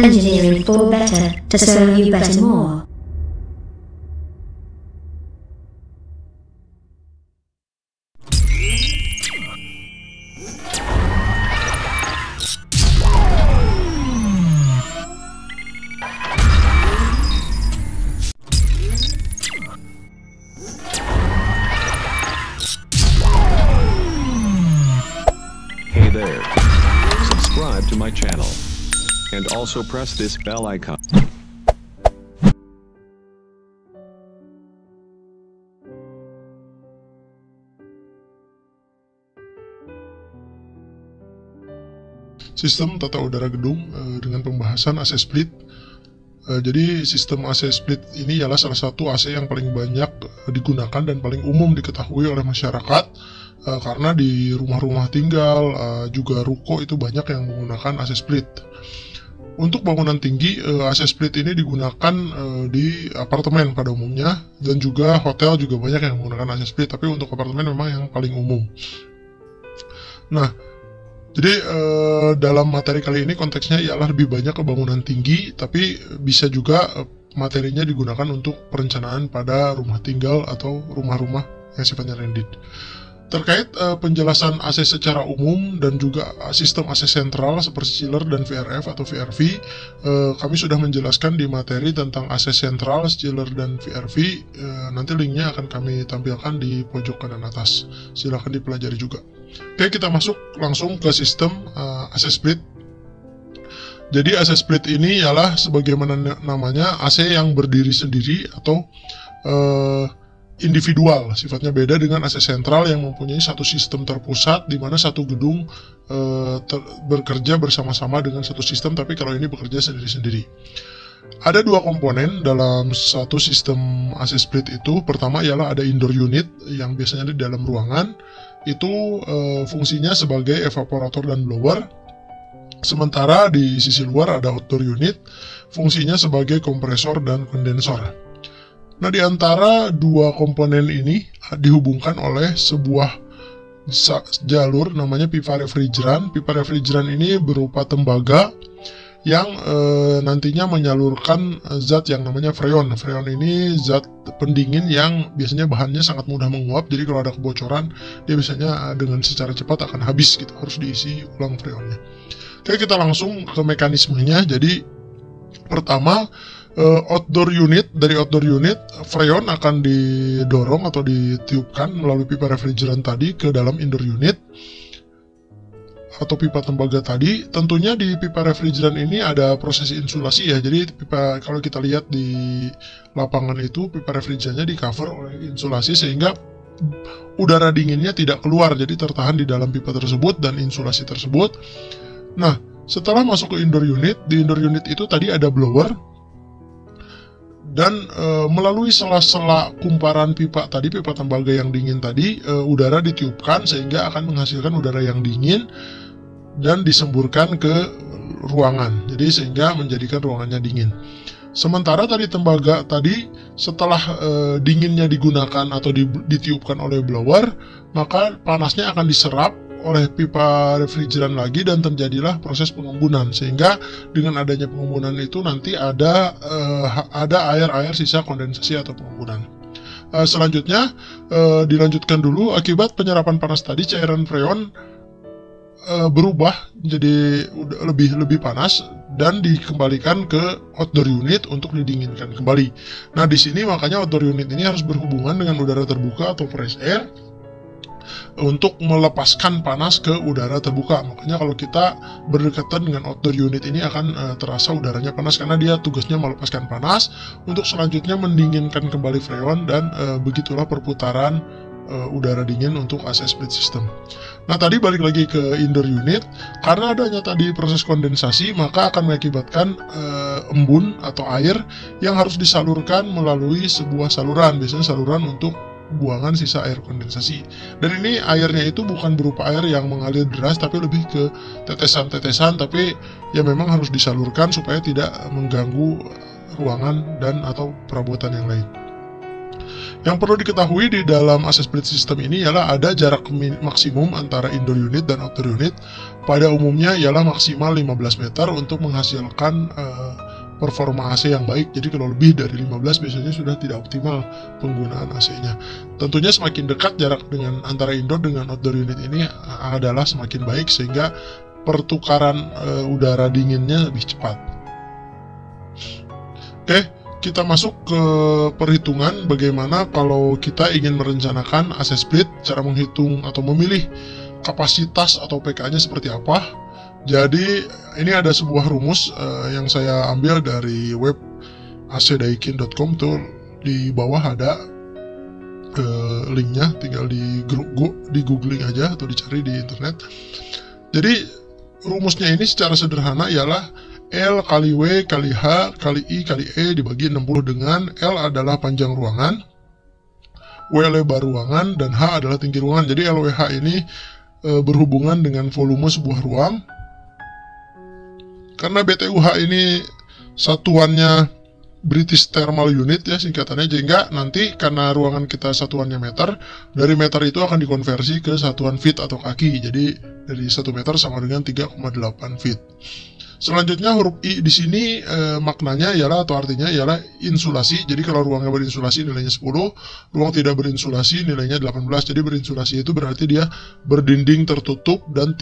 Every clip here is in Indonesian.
Engineering for better, to serve you better more. Hey there. Subscribe to my channel. And also press this bell icon. Sistem tata udara gedung dengan pembahasan AC split. Jadi sistem AC split ini ialah salah satu AC yang paling banyak digunakan dan paling umum diketahui oleh masyarakat, karena di rumah-rumah tinggal juga ruko itu banyak yang menggunakan AC split. Untuk bangunan tinggi, AC split ini digunakan di apartemen pada umumnya, dan juga hotel juga banyak yang menggunakan AC split, tapi untuk apartemen memang yang paling umum. Nah, jadi dalam materi kali ini konteksnya ialah lebih banyak ke bangunan tinggi, tapi bisa juga materinya digunakan untuk perencanaan pada rumah tinggal atau rumah-rumah yang sifatnya landed. Terkait penjelasan AC secara umum dan juga sistem AC sentral seperti chiller dan VRF atau VRV, kami sudah menjelaskan di materi tentang AC sentral, chiller dan VRV. Nanti linknya akan kami tampilkan di pojok kanan atas. Silahkan dipelajari juga. Oke, kita masuk langsung ke sistem AC split. Jadi AC split ini ialah sebagaimana namanya AC yang berdiri sendiri atau individual, sifatnya beda dengan AC sentral yang mempunyai satu sistem terpusat di mana satu gedung bekerja bersama-sama dengan satu sistem, tapi kalau ini bekerja sendiri-sendiri. Ada dua komponen dalam satu sistem AC split itu. Pertama ialah ada indoor unit yang biasanya di dalam ruangan, itu fungsinya sebagai evaporator dan blower. Sementara di sisi luar ada outdoor unit, fungsinya sebagai kompresor dan kondensor. Nah, di antara dua komponen ini dihubungkan oleh sebuah jalur namanya pipa refrigeran. Pipa refrigeran ini berupa tembaga yang nantinya menyalurkan zat yang namanya freon. Freon ini zat pendingin yang biasanya bahannya sangat mudah menguap, jadi kalau ada kebocoran dia biasanya dengan secara cepat akan habis gitu, harus diisi ulang freonnya. Oke, kita langsung ke mekanismenya. Jadi pertama, dari outdoor unit freon akan didorong atau ditiupkan melalui pipa refrigeran tadi ke dalam indoor unit atau pipa tembaga tadi. Tentunya di pipa refrigeran ini ada proses insulasi ya. Jadi pipa, kalau kita lihat di lapangan itu, pipa refrigerannya di cover oleh insulasi sehingga udara dinginnya tidak keluar, jadi tertahan di dalam pipa tersebut dan insulasi tersebut. Nah, setelah masuk ke indoor unit, di indoor unit itu tadi ada blower. Dan melalui sela-sela kumparan pipa tadi, pipa tembaga yang dingin tadi, udara ditiupkan sehingga akan menghasilkan udara yang dingin dan disemburkan ke ruangan. Jadi sehingga menjadikan ruangannya dingin. Sementara tadi tembaga tadi setelah dinginnya digunakan atau ditiupkan oleh blower, maka panasnya akan diserap oleh pipa refrigeran lagi dan terjadilah proses pengembunan, sehingga dengan adanya pengembunan itu nanti ada air sisa kondensasi atau pengembunan. Selanjutnya dilanjutkan dulu, akibat penyerapan panas tadi cairan freon berubah jadi lebih panas dan dikembalikan ke outdoor unit untuk didinginkan kembali. Nah, di sini makanya outdoor unit ini harus berhubungan dengan udara terbuka atau fresh air untuk melepaskan panas ke udara terbuka. Makanya kalau kita berdekatan dengan outdoor unit ini akan terasa udaranya panas karena dia tugasnya melepaskan panas untuk selanjutnya mendinginkan kembali freon dan begitulah perputaran udara dingin untuk AC split system. Nah tadi balik lagi ke indoor unit, karena adanya tadi proses kondensasi maka akan mengakibatkan embun atau air yang harus disalurkan melalui sebuah saluran, biasanya saluran untuk buangan sisa air kondensasi. Dan ini airnya itu bukan berupa air yang mengalir deras tapi lebih ke tetesan-tetesan, tapi ya memang harus disalurkan supaya tidak mengganggu ruangan dan atau perabotan yang lain. Yang perlu diketahui di dalam AC split system ini ialah ada jarak maksimum antara indoor unit dan outdoor unit. Pada umumnya ialah maksimal 15 meter untuk menghasilkan performa AC yang baik. Jadi kalau lebih dari 15 biasanya sudah tidak optimal penggunaan AC-nya. Tentunya semakin dekat jarak dengan antara indoor dengan outdoor unit ini adalah semakin baik sehingga pertukaran udara dinginnya lebih cepat. Oke, kita masuk ke perhitungan bagaimana kalau kita ingin merencanakan AC split, cara menghitung atau memilih kapasitas atau PK-nya seperti apa. Jadi ini ada sebuah rumus yang saya ambil dari web acdaikin.com, tuh di bawah ada linknya, tinggal di googling aja atau dicari di internet. Jadi rumusnya ini secara sederhana ialah L kali W kali H kali I kali E dibagi 60 dengan L adalah panjang ruangan, W lebar ruangan, dan H adalah tinggi ruangan. Jadi LWH ini berhubungan dengan volume sebuah ruang. Karena BTUH ini satuannya British Thermal Unit ya singkatannya, sehingga nanti karena ruangan kita satuannya meter, dari meter itu akan dikonversi ke satuan feet atau kaki. Jadi dari 1 meter sama dengan 3,8 feet. Selanjutnya huruf I di sini maknanya ialah atau artinya ialah insulasi. Jadi kalau ruangnya berinsulasi nilainya 10, ruang tidak berinsulasi nilainya 18. Jadi berinsulasi itu berarti dia berdinding tertutup dan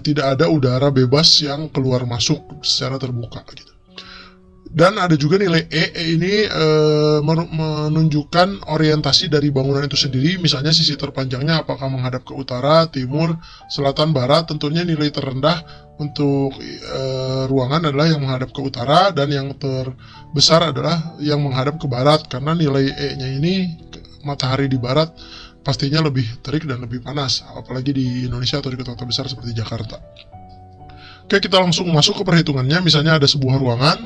tidak ada udara bebas yang keluar masuk secara terbuka gitu. Dan ada juga nilai E ini menunjukkan orientasi dari bangunan itu sendiri. Misalnya sisi terpanjangnya apakah menghadap ke utara, timur, selatan, barat. Tentunya nilai terendah untuk ruangan adalah yang menghadap ke utara, dan yang terbesar adalah yang menghadap ke barat. Karena nilai E-nya ini matahari di barat pastinya lebih terik dan lebih panas, apalagi di Indonesia atau di kota-kota besar seperti Jakarta. Oke, kita langsung masuk ke perhitungannya. Misalnya ada sebuah ruangan,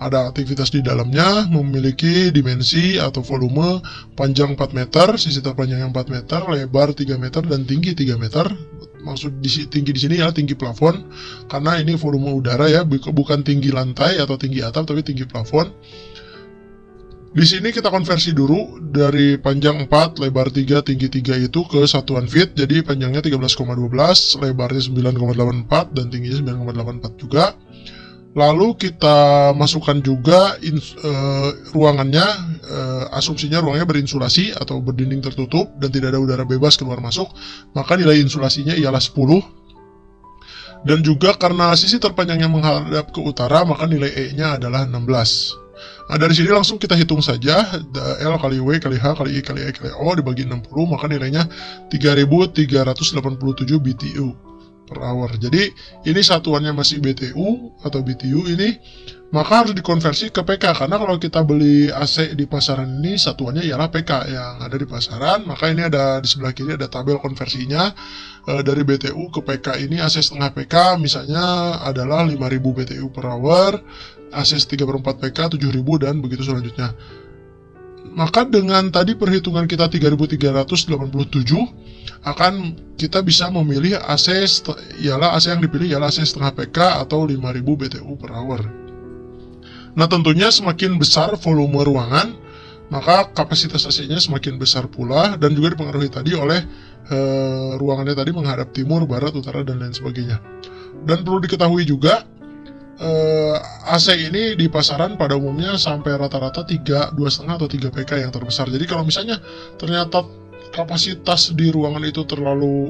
ada aktivitas di dalamnya, memiliki dimensi atau volume panjang 4 meter, sisi terpanjang yang 4 meter, lebar 3 meter, dan tinggi 3 meter. Maksud tinggi di sini adalah tinggi plafon, karena ini volume udara ya, bukan tinggi lantai atau tinggi atap, tapi tinggi plafon. Di sini kita konversi dulu dari panjang 4, lebar 3, tinggi 3 itu ke satuan feet. Jadi panjangnya 13,12, lebarnya 9,84, dan tingginya 9,84 juga. Lalu kita masukkan juga ruangannya, asumsinya ruangnya berinsulasi atau berdinding tertutup dan tidak ada udara bebas keluar masuk. Maka nilai insulasinya ialah 10. Dan juga karena sisi terpanjangnya menghadap ke utara, maka nilai E-nya adalah 16. Nah dari sini langsung kita hitung saja, L kali W kali H kali I kali E kali O dibagi 60, maka nilainya 3387 BTU per hour. Jadi ini satuannya masih BTU atau BTU ini, maka harus dikonversi ke PK. Karena kalau kita beli AC di pasaran ini satuannya ialah PK yang ada di pasaran. Maka ini ada di sebelah kiri ada tabel konversinya dari BTU ke PK. Ini AC setengah PK misalnya adalah 5000 BTU per hour, AC 3/4 PK 7000, dan begitu selanjutnya. Maka dengan tadi perhitungan kita 3387 akan kita bisa memilih AC yang dipilih ialah AC setengah PK atau 5000 BTU per hour. Nah tentunya semakin besar volume ruangan, maka kapasitas AC-nya semakin besar pula, dan juga dipengaruhi tadi oleh ruangannya tadi menghadap timur, barat, utara, dan lain sebagainya. Dan perlu diketahui juga AC ini di pasaran pada umumnya sampai rata-rata 2,5 atau 3 PK yang terbesar. Jadi kalau misalnya ternyata kapasitas di ruangan itu terlalu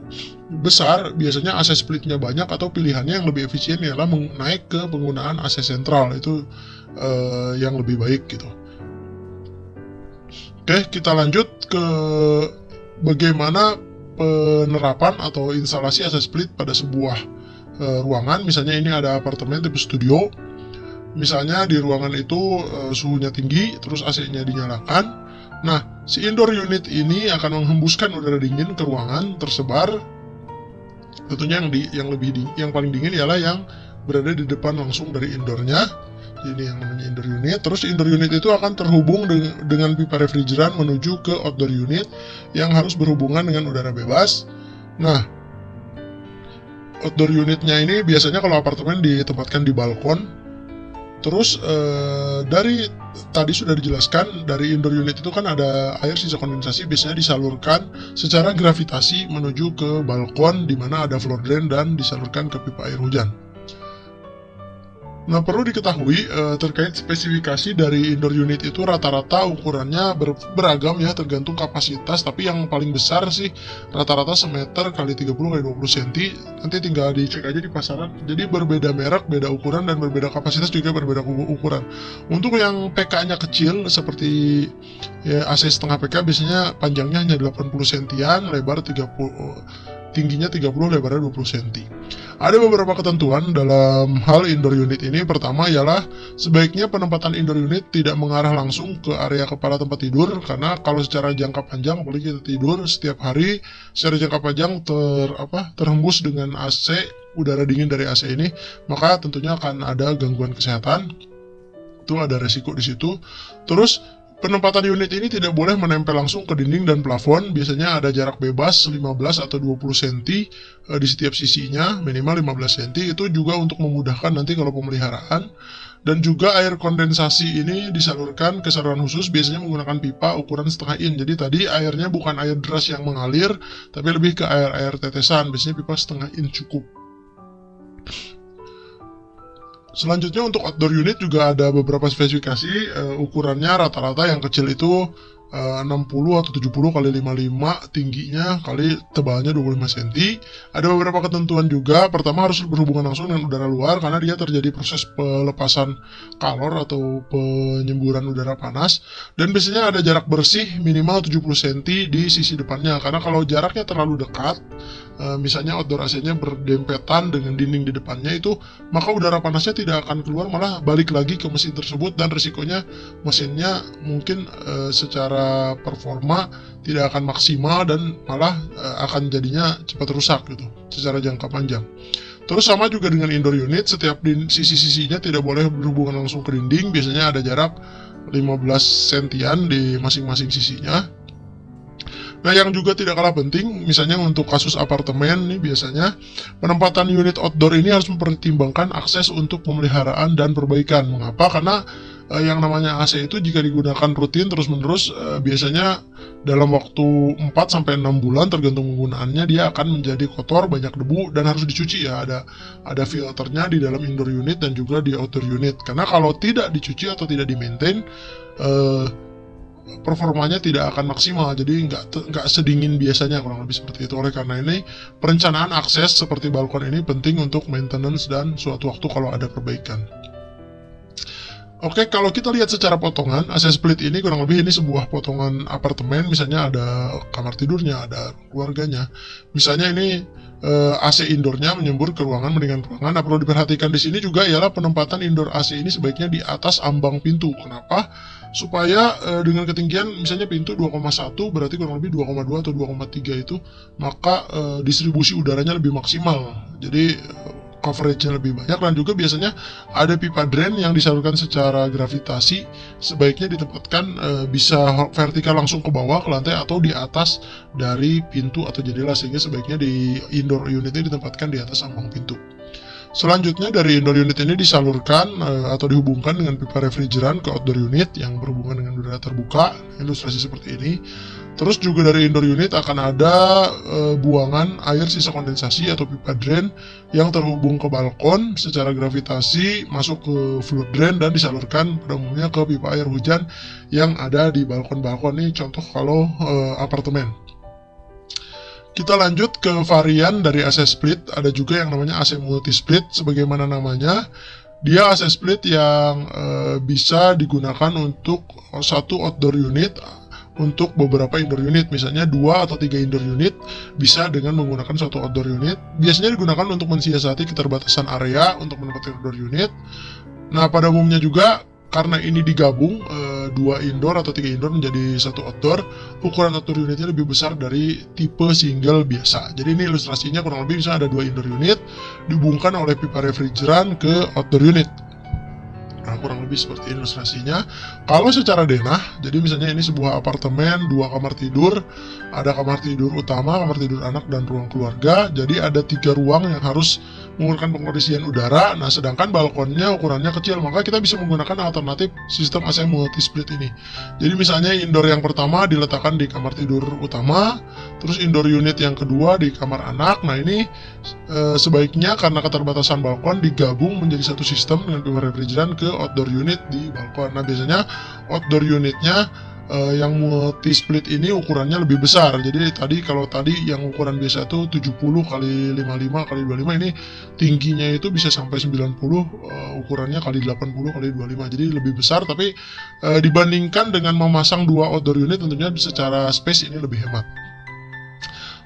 besar, biasanya AC splitnya banyak, atau pilihannya yang lebih efisien ialah naik ke penggunaan AC sentral. Itu yang lebih baik gitu. Oke, kita lanjut ke bagaimana penerapan atau instalasi AC split pada sebuah ruangan. Misalnya ini ada apartemen tipe studio, misalnya di ruangan itu suhunya tinggi, terus AC-nya dinyalakan. Nah, si indoor unit ini akan menghembuskan udara dingin ke ruangan tersebar. Tentunya yang paling dingin ialah yang berada di depan langsung dari indoornya. Ini yang namanya indoor unit. Terus indoor unit itu akan terhubung dengan pipa refrigeran menuju ke outdoor unit yang harus berhubungan dengan udara bebas. Nah, outdoor unitnya ini biasanya kalau apartemen ditempatkan di balkon. Terus dari tadi sudah dijelaskan, dari indoor unit itu kan ada air sisa kondensasi biasanya disalurkan secara gravitasi menuju ke balkon di mana ada floor drain dan disalurkan ke pipa air hujan. Nah, perlu diketahui terkait spesifikasi dari indoor unit itu rata-rata ukurannya beragam ya, tergantung kapasitas, tapi yang paling besar sih rata-rata semeter kali 30 kali 20 cm. Nanti tinggal dicek aja di pasaran. Jadi berbeda merek, beda ukuran, dan berbeda kapasitas juga berbeda ukuran. Untuk yang PK-nya kecil seperti ya, AC setengah PK biasanya panjangnya hanya 80 cm, lebar 30, tingginya 30, lebarnya 20 cm. Ada beberapa ketentuan dalam hal indoor unit ini. Pertama ialah sebaiknya penempatan indoor unit tidak mengarah langsung ke area kepala tempat tidur, karena kalau secara jangka panjang, apalagi kita tidur setiap hari secara jangka panjang terhembus dengan AC, udara dingin dari AC ini, maka tentunya akan ada gangguan kesehatan. Itu ada resiko di situ. Terus penempatan unit ini tidak boleh menempel langsung ke dinding dan plafon. Biasanya ada jarak bebas 15 atau 20 cm di setiap sisinya, minimal 15 cm. Itu juga untuk memudahkan nanti kalau pemeliharaan. Dan juga air kondensasi ini disalurkan ke saluran khusus, biasanya menggunakan pipa ukuran setengah in. Jadi tadi airnya bukan air deras yang mengalir, tapi lebih ke air tetesan. Biasanya pipa setengah in cukup. Selanjutnya untuk outdoor unit juga ada beberapa spesifikasi. Ukurannya rata-rata yang kecil itu 60 atau 70 kali 55 tingginya kali tebalnya 25 cm. Ada beberapa ketentuan juga. Pertama, harus berhubungan langsung dengan udara luar karena dia terjadi proses pelepasan kalor atau penyemburan udara panas. Dan biasanya ada jarak bersih minimal 70 cm di sisi depannya, karena kalau jaraknya terlalu dekat, misalnya outdoor AC-nya berdempetan dengan dinding di depannya itu, maka udara panasnya tidak akan keluar, malah balik lagi ke mesin tersebut, dan risikonya mesinnya mungkin secara performa tidak akan maksimal dan malah akan jadinya cepat rusak gitu secara jangka panjang. Terus sama juga dengan indoor unit, setiap sisi-sisinya tidak boleh berhubungan langsung ke dinding, biasanya ada jarak 15 cm di masing-masing sisinya. Nah, yang juga tidak kalah penting, misalnya untuk kasus apartemen nih, biasanya penempatan unit outdoor ini harus mempertimbangkan akses untuk pemeliharaan dan perbaikan. Mengapa? Karena yang namanya AC itu jika digunakan rutin terus-menerus, biasanya dalam waktu 4-6 bulan tergantung penggunaannya, dia akan menjadi kotor, banyak debu, dan harus dicuci ya. Ada filternya di dalam indoor unit dan juga di outdoor unit. Karena kalau tidak dicuci atau tidak di-maintain, performanya tidak akan maksimal, jadi nggak sedingin biasanya, kurang lebih seperti itu. Oleh karena ini, perencanaan akses seperti balkon ini penting untuk maintenance dan suatu waktu kalau ada perbaikan. Oke, kalau kita lihat secara potongan, AC split ini kurang lebih ini sebuah potongan apartemen, misalnya ada kamar tidurnya, ada keluarganya. Misalnya ini AC indoornya menyembur ke ruangan mendingan ruangan. Nah, perlu diperhatikan di sini juga ialah penempatan indoor AC ini sebaiknya di atas ambang pintu. Kenapa? Supaya dengan ketinggian misalnya pintu 2,1 berarti kurang lebih 2,2 atau 2,3 itu, maka distribusi udaranya lebih maksimal. Jadi coverage-nya lebih banyak, dan juga biasanya ada pipa drain yang disalurkan secara gravitasi, sebaiknya ditempatkan bisa vertikal langsung ke bawah ke lantai atau di atas dari pintu atau jendela, sehingga sebaiknya di indoor unit ini ditempatkan di atas ambang pintu. Selanjutnya dari indoor unit ini disalurkan atau dihubungkan dengan pipa refrigeran ke outdoor unit yang berhubungan dengan udara terbuka, ilustrasi seperti ini. Terus juga dari indoor unit akan ada buangan air sisa kondensasi atau pipa drain yang terhubung ke balkon secara gravitasi masuk ke floor drain dan disalurkan pada umumnya ke pipa air hujan yang ada di balkon-balkon. Ini contoh kalau apartemen. Kita lanjut ke varian dari AC split. Ada juga yang namanya AC multi split. Sebagaimana namanya, dia AC split yang bisa digunakan untuk satu outdoor unit untuk beberapa indoor unit, misalnya 2 atau 3 indoor unit bisa dengan menggunakan suatu outdoor unit. Biasanya digunakan untuk mensiasati keterbatasan area untuk menempatkan outdoor unit. Nah, pada umumnya juga karena ini digabung 2 indoor atau 3 indoor menjadi satu outdoor, ukuran outdoor unitnya lebih besar dari tipe single biasa. Jadi ini ilustrasinya kurang lebih misalnya ada 2 indoor unit dihubungkan oleh pipa refrigeran ke outdoor unit. Nah, kurang lebih seperti ilustrasinya. Kalau secara denah, jadi misalnya ini sebuah apartemen, 2 kamar tidur, ada kamar tidur utama, kamar tidur anak, dan ruang keluarga. Jadi ada 3 ruang yang harus menggunakan pengondisian udara. Nah, sedangkan balkonnya ukurannya kecil, maka kita bisa menggunakan alternatif sistem AC multi split ini. Jadi misalnya indoor yang pertama diletakkan di kamar tidur utama, terus indoor unit yang kedua di kamar anak. Nah, ini sebaiknya karena keterbatasan balkon digabung menjadi satu sistem dengan pipa refrigeran ke outdoor unit di balkon. Nah, biasanya outdoor unitnya yang multi split ini ukurannya lebih besar. Jadi kalau tadi yang ukuran biasa itu 70 kali 55 kali 25, ini tingginya itu bisa sampai 90, ukurannya kali 80 kali 25. Jadi lebih besar, tapi dibandingkan dengan memasang 2 outdoor unit tentunya secara space ini lebih hemat.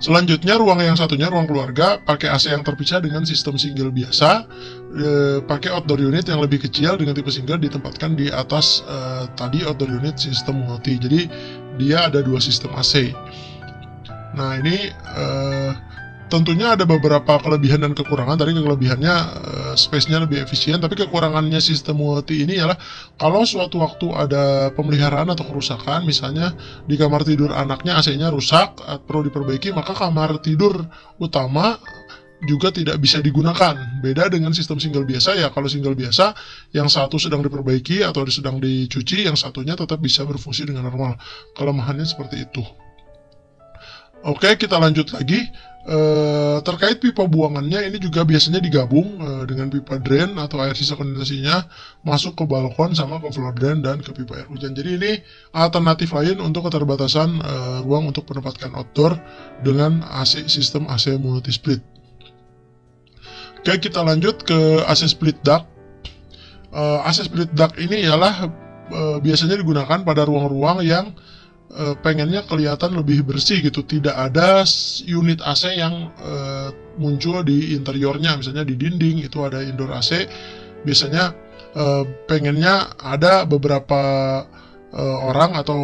Selanjutnya ruang yang satunya, ruang keluarga, pakai AC yang terpisah dengan sistem single biasa, pakai outdoor unit yang lebih kecil dengan tipe single ditempatkan di atas tadi outdoor unit sistem multi. Jadi dia ada 2 sistem AC. Nah, ini tentunya ada beberapa kelebihan dan kekurangan. Tadi kelebihannya space-nya lebih efisien, tapi kekurangannya sistem multi ini adalah kalau suatu waktu ada pemeliharaan atau kerusakan, misalnya di kamar tidur anaknya AC-nya rusak, perlu diperbaiki, maka kamar tidur utama juga tidak bisa digunakan. Beda dengan sistem single biasa ya, kalau single biasa yang satu sedang diperbaiki atau sedang dicuci, yang satunya tetap bisa berfungsi dengan normal. Kelemahannya seperti itu. Oke, kita lanjut lagi. Terkait pipa buangannya, ini juga biasanya digabung dengan pipa drain atau air sisa kondensasinya masuk ke balkon sama ke floor drain dan ke pipa air hujan. Jadi ini alternatif lain untuk keterbatasan ruang untuk menempatkan outdoor dengan sistem AC multi split. Oke, kita lanjut ke AC split duct. AC split duct ini ialah biasanya digunakan pada ruang-ruang yang pengennya kelihatan lebih bersih gitu, tidak ada unit AC yang muncul di interiornya, misalnya di dinding itu ada indoor AC. Biasanya pengennya ada beberapa orang atau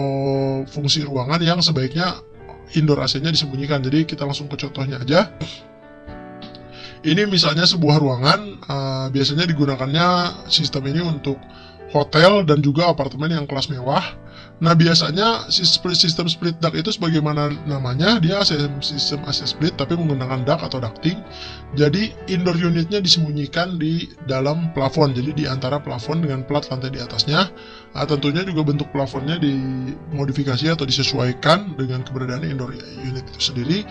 fungsi ruangan yang sebaiknya indoor AC-nya disembunyikan. Jadi kita langsung ke contohnya aja. Ini misalnya sebuah ruangan, biasanya digunakannya sistem ini untuk hotel dan juga apartemen yang kelas mewah. Nah, biasanya sistem split duct itu sebagaimana namanya, dia sistem AC split tapi menggunakan duct atau ducting. Jadi indoor unitnya disembunyikan di dalam plafon, jadi di antara plafon dengan plat lantai di atasnya. Nah, tentunya juga bentuk plafonnya dimodifikasi atau disesuaikan dengan keberadaan indoor unit itu sendiri.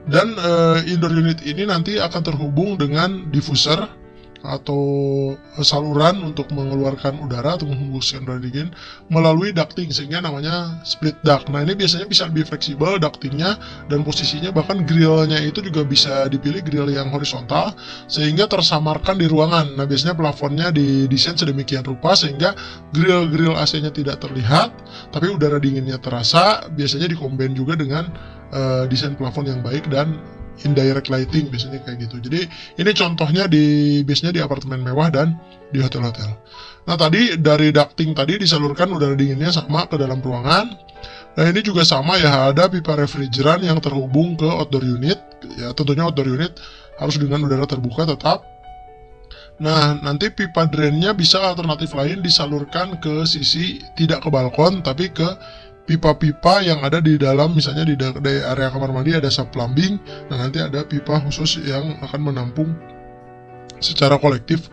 Dan indoor unit ini nanti akan terhubung dengan diffuser atau saluran untuk mengeluarkan udara atau menghembuskan udara dingin melalui ducting, sehingga namanya split duct. Nah, ini biasanya bisa lebih fleksibel ductingnya dan posisinya, bahkan grillnya itu juga bisa dipilih grill yang horizontal sehingga tersamarkan di ruangan. Nah, biasanya plafonnya didesain sedemikian rupa sehingga grill AC-nya tidak terlihat tapi udara dinginnya terasa. Biasanya dikombin juga dengan desain plafon yang baik dan indirect lighting, biasanya kayak gitu. Jadi ini contohnya biasanya di apartemen mewah dan di hotel-hotel. Nah, tadi dari ducting tadi disalurkan udara dinginnya sama ke dalam ruangan. Nah, ini juga sama ya, ada pipa refrigeran yang terhubung ke outdoor unit. Ya, tentunya outdoor unit harus dengan udara terbuka tetap. Nah, nanti pipa drainnya bisa alternatif lain disalurkan ke sisi, tidak ke balkon tapi ke pipa-pipa yang ada di dalam, misalnya di area kamar mandi ada subplumbing. Nah, nanti ada pipa khusus yang akan menampung secara kolektif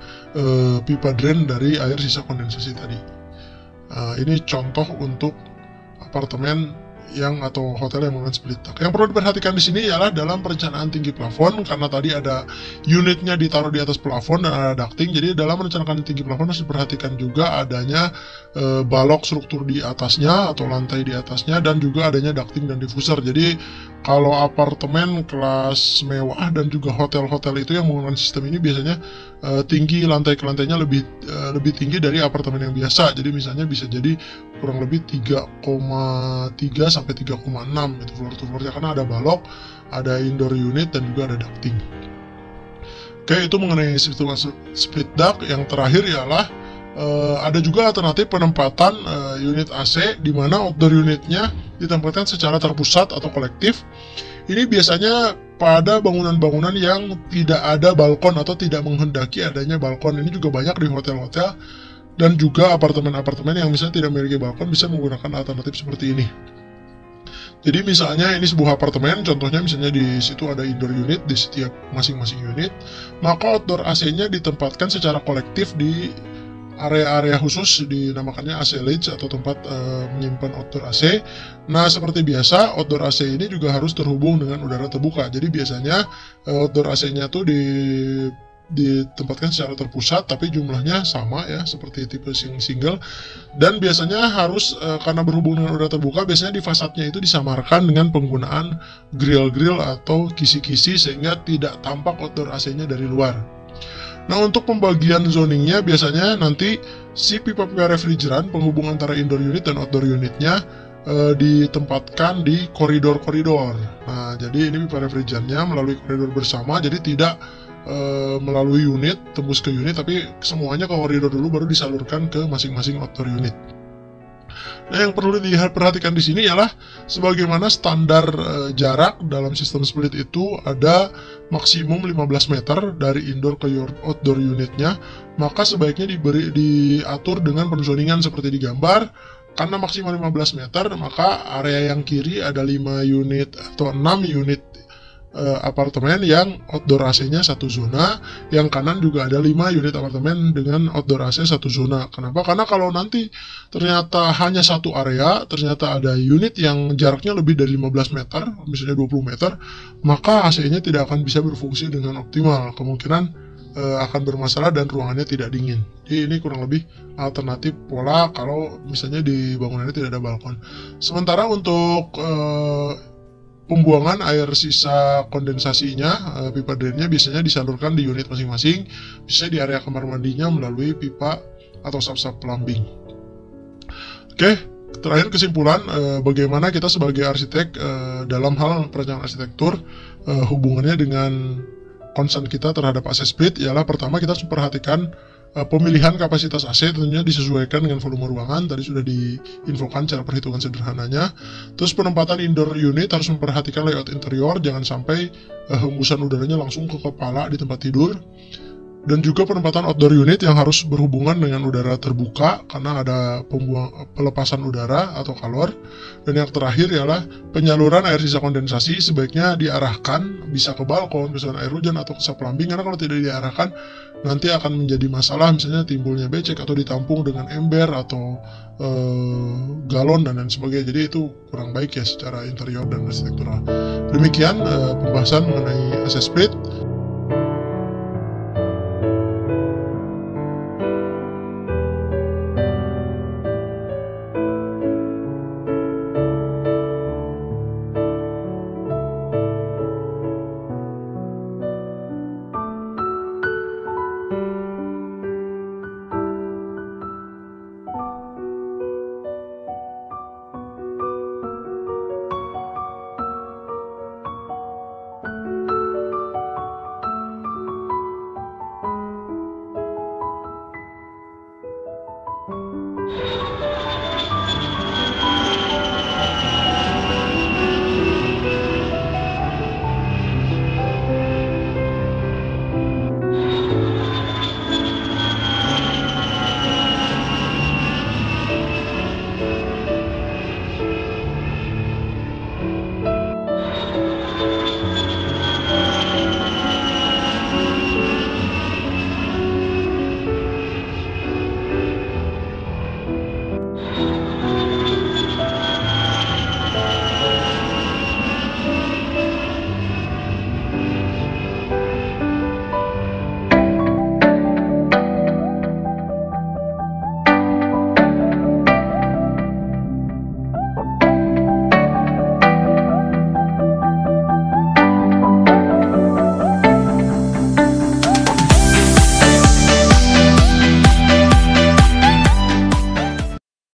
pipa drain dari air sisa kondensasi tadi. Ini contoh untuk apartemen atau hotel yang menggunakan split duct. Yang perlu diperhatikan di sini ialah dalam perencanaan tinggi plafon, karena tadi ada unitnya ditaruh di atas plafon dan ada ducting. Jadi dalam merencanakan tinggi plafon harus diperhatikan juga adanya balok struktur di atasnya atau lantai di atasnya, dan juga adanya ducting dan diffuser. Jadi kalau apartemen kelas mewah dan juga hotel-hotel itu yang menggunakan sistem ini biasanya tinggi lantai ke lantainya lebih tinggi dari apartemen yang biasa. Jadi misalnya bisa jadi kurang lebih 3,3 sampai 3,6 gitu floor to floornya, karena ada balok, ada indoor unit, dan juga ada ducting. Oke, itu mengenai sistem split duct. Yang terakhir ialah ada juga alternatif penempatan unit AC, di mana outdoor unitnya ditempatkan secara terpusat atau kolektif. Ini biasanya pada bangunan-bangunan yang tidak ada balkon atau tidak menghendaki adanya balkon. Ini juga banyak di hotel-hotel dan juga apartemen-apartemen yang misalnya tidak memiliki balkon bisa menggunakan alternatif seperti ini. Jadi misalnya ini sebuah apartemen, contohnya misalnya di situ ada indoor unit di setiap masing-masing unit, maka outdoor AC-nya ditempatkan secara kolektif di area-area khusus, dinamakannya AC Lodge atau tempat menyimpan outdoor AC. Nah, seperti biasa, outdoor AC ini juga harus terhubung dengan udara terbuka. Jadi biasanya outdoor AC-nya tuh ditempatkan secara terpusat, tapi jumlahnya sama ya, seperti tipe single. Dan biasanya harus karena berhubung dengan udara terbuka, biasanya di fasadnya itu disamarkan dengan penggunaan grill-grill atau kisi-kisi sehingga tidak tampak outdoor AC-nya dari luar. Nah, untuk pembagian zoningnya biasanya nanti si pipa-pipa refrigeran penghubung antara indoor unit dan outdoor unitnya ditempatkan di koridor-koridor. Nah, jadi ini pipa refrigerannya melalui koridor bersama, jadi tidak melalui unit, tembus ke unit, tapi semuanya ke koridor dulu baru disalurkan ke masing-masing outdoor unit. Nah, yang perlu diperhatikan di sini ialah sebagaimana standar jarak dalam sistem split itu ada maksimum 15 meter dari indoor ke outdoor unitnya, maka sebaiknya diatur dengan penzoningan seperti digambar. Karena maksimal 15 meter, maka area yang kiri ada 5 unit atau 6 unit apartemen yang outdoor AC-nya satu zona, yang kanan juga ada 5 unit apartemen dengan outdoor AC satu zona. Kenapa? Karena kalau nanti ternyata hanya satu area, ternyata ada unit yang jaraknya lebih dari 15 meter, misalnya 20 meter, maka AC-nya tidak akan bisa berfungsi dengan optimal. Kemungkinan akan bermasalah dan ruangannya tidak dingin. Jadi ini kurang lebih alternatif pola kalau misalnya di bangunannya tidak ada balkon. Sementara untuk pembuangan air sisa kondensasinya, pipa drainnya biasanya disalurkan di unit masing-masing, bisa di area kamar mandinya melalui pipa atau sub-sub plumbing. Oke, terakhir kesimpulan, bagaimana kita sebagai arsitek dalam hal perencanaan arsitektur, hubungannya dengan concern kita terhadap AC split ialah pertama kita harus memperhatikan pemilihan kapasitas AC tentunya disesuaikan dengan volume ruangan, tadi sudah diinfokan cara perhitungan sederhananya. Terus penempatan indoor unit harus memperhatikan layout interior, jangan sampai hembusan udaranya langsung ke kepala di tempat tidur. Dan juga penempatan outdoor unit yang harus berhubungan dengan udara terbuka karena ada pelepasan udara atau kalor. Dan yang terakhir ialah penyaluran air sisa kondensasi sebaiknya diarahkan bisa ke balkon, ke saluran air hujan atau ke sub plumbing, karena kalau tidak diarahkan nanti akan menjadi masalah, misalnya timbulnya becek atau ditampung dengan ember atau galon dan lain sebagainya. Jadi itu kurang baik ya secara interior dan arsitektural. Demikian pembahasan mengenai AC split.